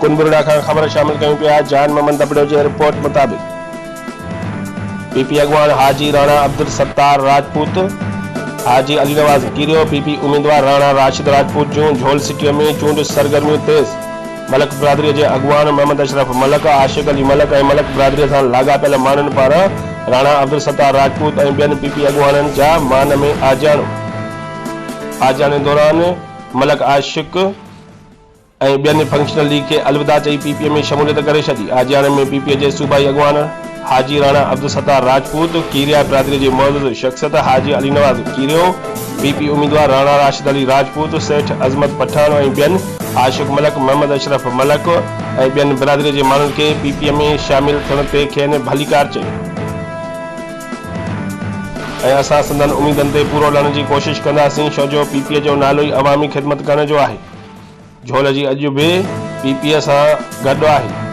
कुनबुरड़ा खां ख़बर शामिल कयूं पिया। जान मोहम्मद दबड़ो जी रिपोर्ट मुताबिक़ पीपी अगवान हाजी राणा अब्दुल सत्तार राजपूत हाजी अली नवाज गिरियो। पीपी उम्मीदवार राणा राशिद राजपूत जूं झोल सिटीअ में चूंड सरगर्मियूं तेज़। मलक बिरादरीअ जे अगवान मोहम्मद अशरफ मलक आशिक अली मलक ऐं मलक बिरादरीअ सां लाॻापियल माण्हुनि पारां राणा अब्दुल सत्तार राजपूत ऐं ॿियनि पीपी अगवाननि जा मान में आजाणे दौरान मलक आशिक ऐं ॿियनि फंक्शनल लीग खे अलविदा चई पीपीए में शमूलियत करे छॾी। आजियाणे में पीपीए जे सूबाई अगवान हाजी राणा अब्दुल सत्तार राजपूत, कीरिया बिरादरी जे मौजूद शख्सियत हाजी अली नवाज कीरियो, पीपी उम्मीदवार राणा राशिद अली राजपूत, सेठ अजमत पठान ऐं ॿियनि आशिक मलक मोहम्मद अशरफ मलक ऐं ॿियनि बिरादरी जे माण्हुनि खे पीपीए में शामिल थियण ते खेनि भलीकार चई ऐं असां संदन उम्मीदनि ते पूरो लहण जी कोशिश कंदासीं, छो जो पीपीए जो नालो ई अवामी ख़िदमत करण जो आहे। झोल जी अॼु बि पीपीए सां गॾु आहे।